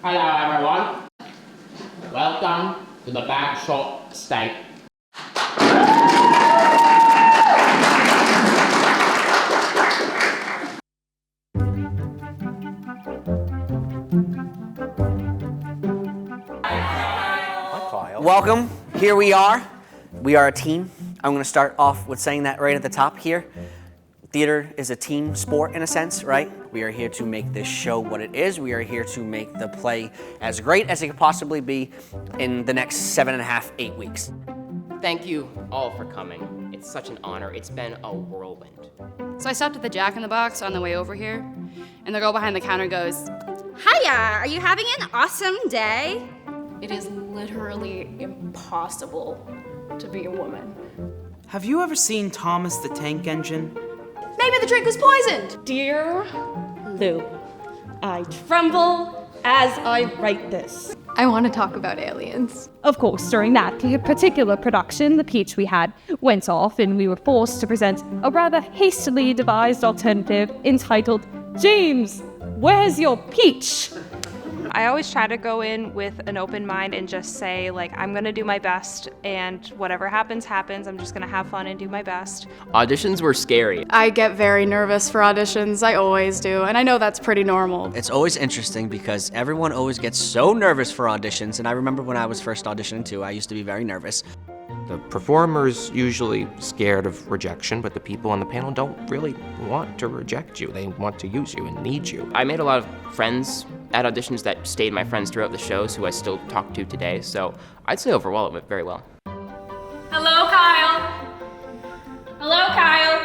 Hello everyone. Welcome to the back shot state. Welcome. Here we are. We are a team. I'm going to start off with saying that right at the top here. Theater is a team sport in a sense, right? We are here to make this show what it is. We are here to make the play as great as it could possibly be in the next 7.5, 8 weeks. Thank you all for coming. It's such an honor. It's been a whirlwind. So I stopped at the Jack in the Box on the way over here, and the girl behind the counter goes, Hiya, are you having an awesome day? It is literally impossible to be a woman. Have you ever seen Thomas the Tank Engine? Maybe the drink was poisoned. Dear Lou, I tremble as I write this. I want to talk about aliens. Of course, during that particular production, the peach we had went off and we were forced to present a rather hastily devised alternative entitled, James, where's your peach? I always try to go in with an open mind and just say, like, I'm gonna do my best, and whatever happens, happens. I'm just gonna have fun and do my best. Auditions were scary. I get very nervous for auditions. I always do, and I know that's pretty normal. It's always interesting because everyone always gets so nervous for auditions, and I remember when I was first auditioning too, I used to be very nervous. The performer's usually scared of rejection, but the people on the panel don't really want to reject you. They want to use you and need you. I made a lot of friends at auditions that stayed my friends throughout the shows, who I still talk to today, so I'd say overall it went very well. Hello, Kyle. Hello, Kyle.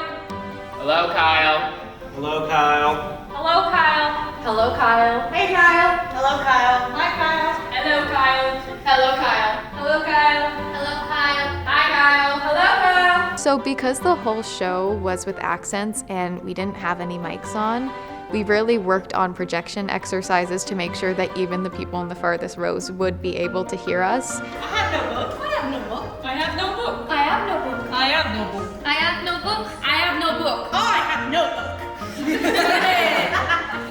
Hello Kyle. Hello, Kyle. Hello, Kyle. Hello, Kyle. Hey, Kyle. Hello, Kyle. Hi, Kyle. Hello, Kyle. Hello, Kyle. Hello, Kyle. Hello, Kyle. Hi, Kyle. Hello, Kyle. So because the whole show was with accents and we didn't have any mics on, we really worked on projection exercises to make sure that even the people in the farthest rows would be able to hear us. I have no book. I have no book. I have no book. I have no book. I have no book. I have no book. I have no book. Oh, I have no book.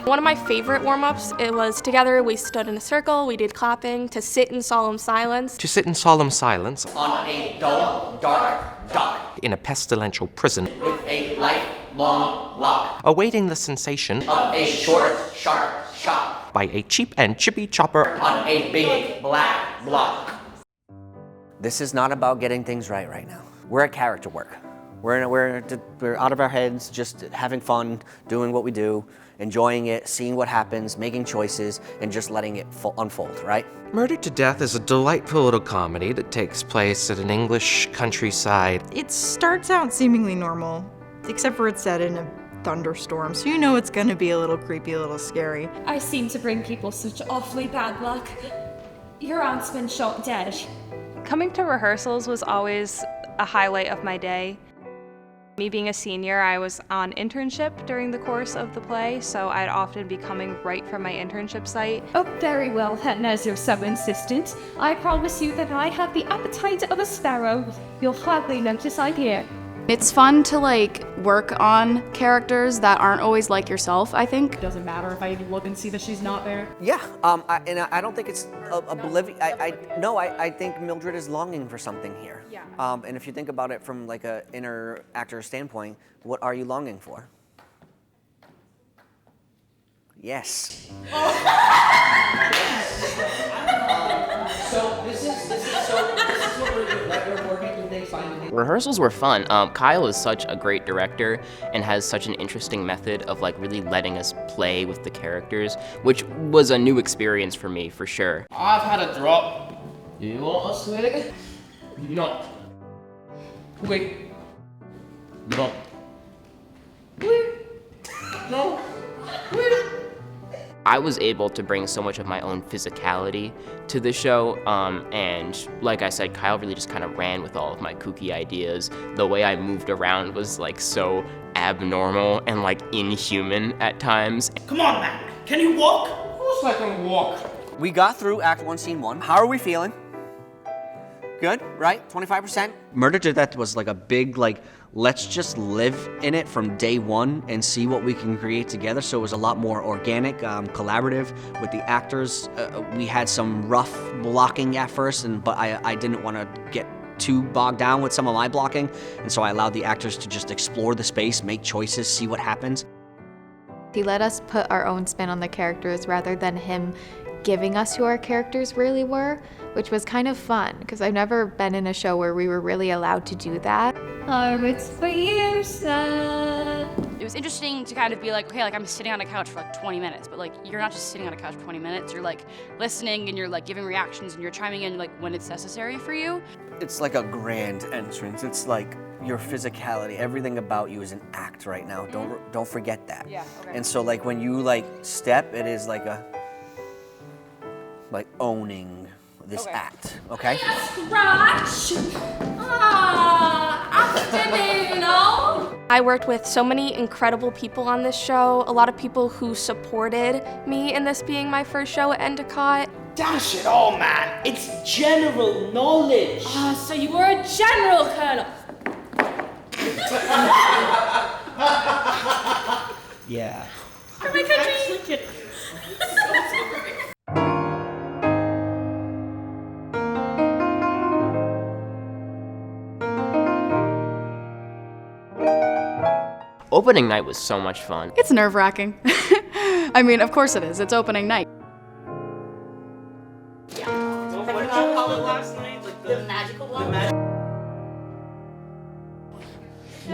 One of my favorite warm-ups, it was together we stood in a circle, we did clapping to sit in solemn silence. To sit in solemn silence On a dull, dark dock in a pestilential prison, with a lifelong lock awaiting the sensation of a short, sharp shot by a cheap and chippy chopper. on a big black block. This is not about getting things right now. We're at character work. We're out of our heads, just having fun, doing what we do, enjoying it, seeing what happens, making choices, and just letting it unfold, right? Murdered to Death is a delightful little comedy that takes place at an English countryside. It starts out seemingly normal, except for it's set in a thunderstorm, so you know it's gonna be a little creepy, a little scary. I seem to bring people such awfully bad luck. Your aunt's been shot dead. Coming to rehearsals was always a highlight of my day. Me being a senior, I was on internship during the course of the play, so I'd often be coming right from my internship site. Oh, very well, and as you're so insistent, I promise you that I have the appetite of a sparrow. You'll hardly notice I'm here. It's fun to work on characters that aren't always like yourself, I think. It doesn't matter if I look and see that she's not there. Yeah, I don't think it's oblivion. I think Mildred is longing for something here. Yeah. And if you think about it from like a inner actor standpoint, what are you longing for? Yes. So this is what we're doing, right? We're working through things, finding things. Rehearsals were fun. Kyle is such a great director and has such an interesting method of really letting us play with the characters, which was a new experience for me, for sure. I've had a drop. You want a swig? You not. Wait. You don't. No. I was able to bring so much of my own physicality to the show, and like I said, Kyle really just kind of ran with all of my kooky ideas. The way I moved around was so abnormal and inhuman at times. Come on, Matt. Can you walk? Of course I can walk. We got through Act 1, Scene 1. How are we feeling? Good, right? 25%. Murder to Death was like a big, like, let's just live in it from day one and see what we can create together. So it was a lot more organic, collaborative with the actors. We had some rough blocking at first, but I didn't want to get too bogged down with some of my blocking. And so I allowed the actors to just explore the space, make choices, see what happens. He let us put our own spin on the characters rather than him giving us who our characters really were, which was kind of fun because I've never been in a show where we were really allowed to do that. Oh, it's for you, son. It was interesting to kind of be like, okay, like I'm sitting on a couch for like 20 minutes, but like you're not just sitting on a couch for 20 minutes, you're like listening and you're like giving reactions and you're chiming in like when it's necessary for you. It's like a grand entrance. It's like your physicality, everything about you is an act right now. Don't forget that. Yeah, okay. And so like when you like step, it is like owning this act, okay? Scratch! Afternoon, all! I worked with so many incredible people on this show, a lot of people who supported me in this being my first show at Endicott. Dash it all, man! It's general knowledge! So you were a general, Colonel. Yeah. For my country! Opening night was so much fun. It's nerve-wracking. I mean, of course it is. It's opening night. What did you call it last night? Like the magical one?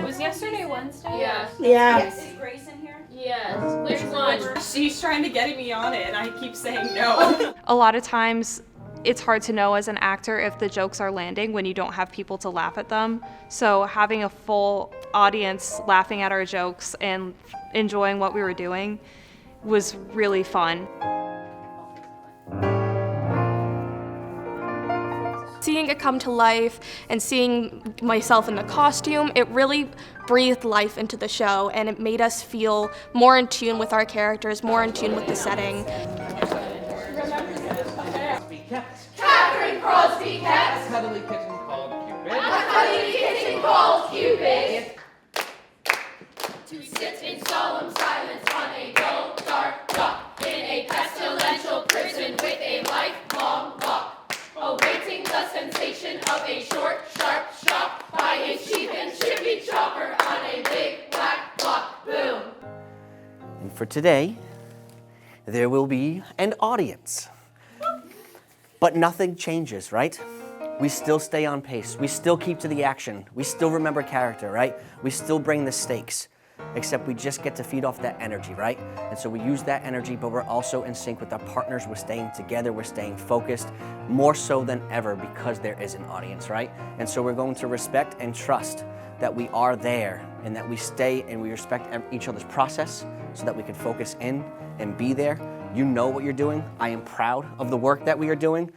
Was yesterday Wednesday? Yes. Yes. Is Grace in here? Yes. Which one? She's trying to get me on it, and I keep saying no. A lot of times, it's hard to know as an actor if the jokes are landing when you don't have people to laugh at them. So having a full audience laughing at our jokes and enjoying what we were doing was really fun. Seeing it come to life and seeing myself in the costume, it really breathed life into the show and it made us feel more in tune with our characters, more in tune with the setting. Catherine Crosby kept. Cuddly kitten called Cupid. A cuddly kitten called Cupid. To sit in solemn silence on a dull, dark dock in a pestilential prison with a lifelong lock, awaiting the sensation of a short, sharp shock by a cheap and chippy chopper on a big black block. Boom. And for today, there will be an audience. But nothing changes, right? We still stay on pace. We still keep to the action. We still remember character, right? We still bring the stakes, except we just get to feed off that energy, right? And so we use that energy, but we're also in sync with our partners. We're staying together. We're staying focused, more so than ever because there is an audience, right? And so we're going to respect and trust that we are there and that we stay and we respect each other's process so that we can focus in and be there. You know what you're doing. I am proud of the work that we are doing.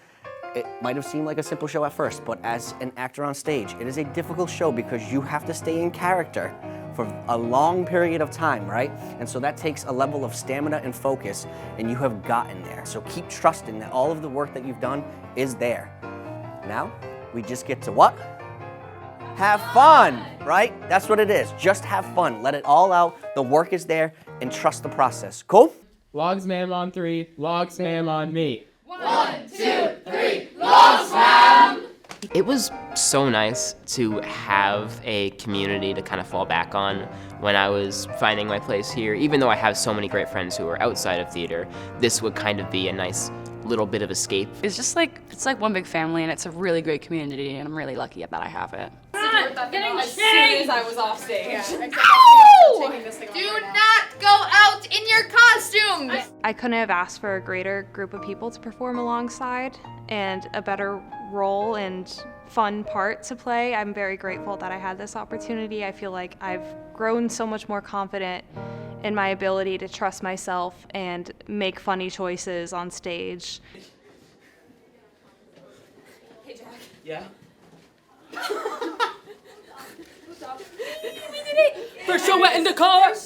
It might have seemed like a simple show at first, but as an actor on stage, it is a difficult show because you have to stay in character for a long period of time, right? And so that takes a level of stamina and focus, and you have gotten there. So keep trusting that all of the work that you've done is there. Now, we just get to what? Have fun, right? That's what it is. Just have fun. Let it all out. The work is there, and trust the process. Cool? Logs ma'am on 3, logs ma'am on me. 1, 2, 3, logs, ma'am! It was so nice to have a community to kind of fall back on when I was finding my place here. Even though I have so many great friends who are outside of theater, this would kind of be a nice little bit of escape. It's just like, it's like one big family and it's a really great community and I'm really lucky that I have it. Getting as soon as I was off stage. Ow! Do not go out in your costumes! I couldn't have asked for a greater group of people to perform alongside and a better role and fun part to play. I'm very grateful that I had this opportunity. I feel like I've grown so much more confident in my ability to trust myself and make funny choices on stage. Hey, Jack. Yeah? We did it! First show at Endicott!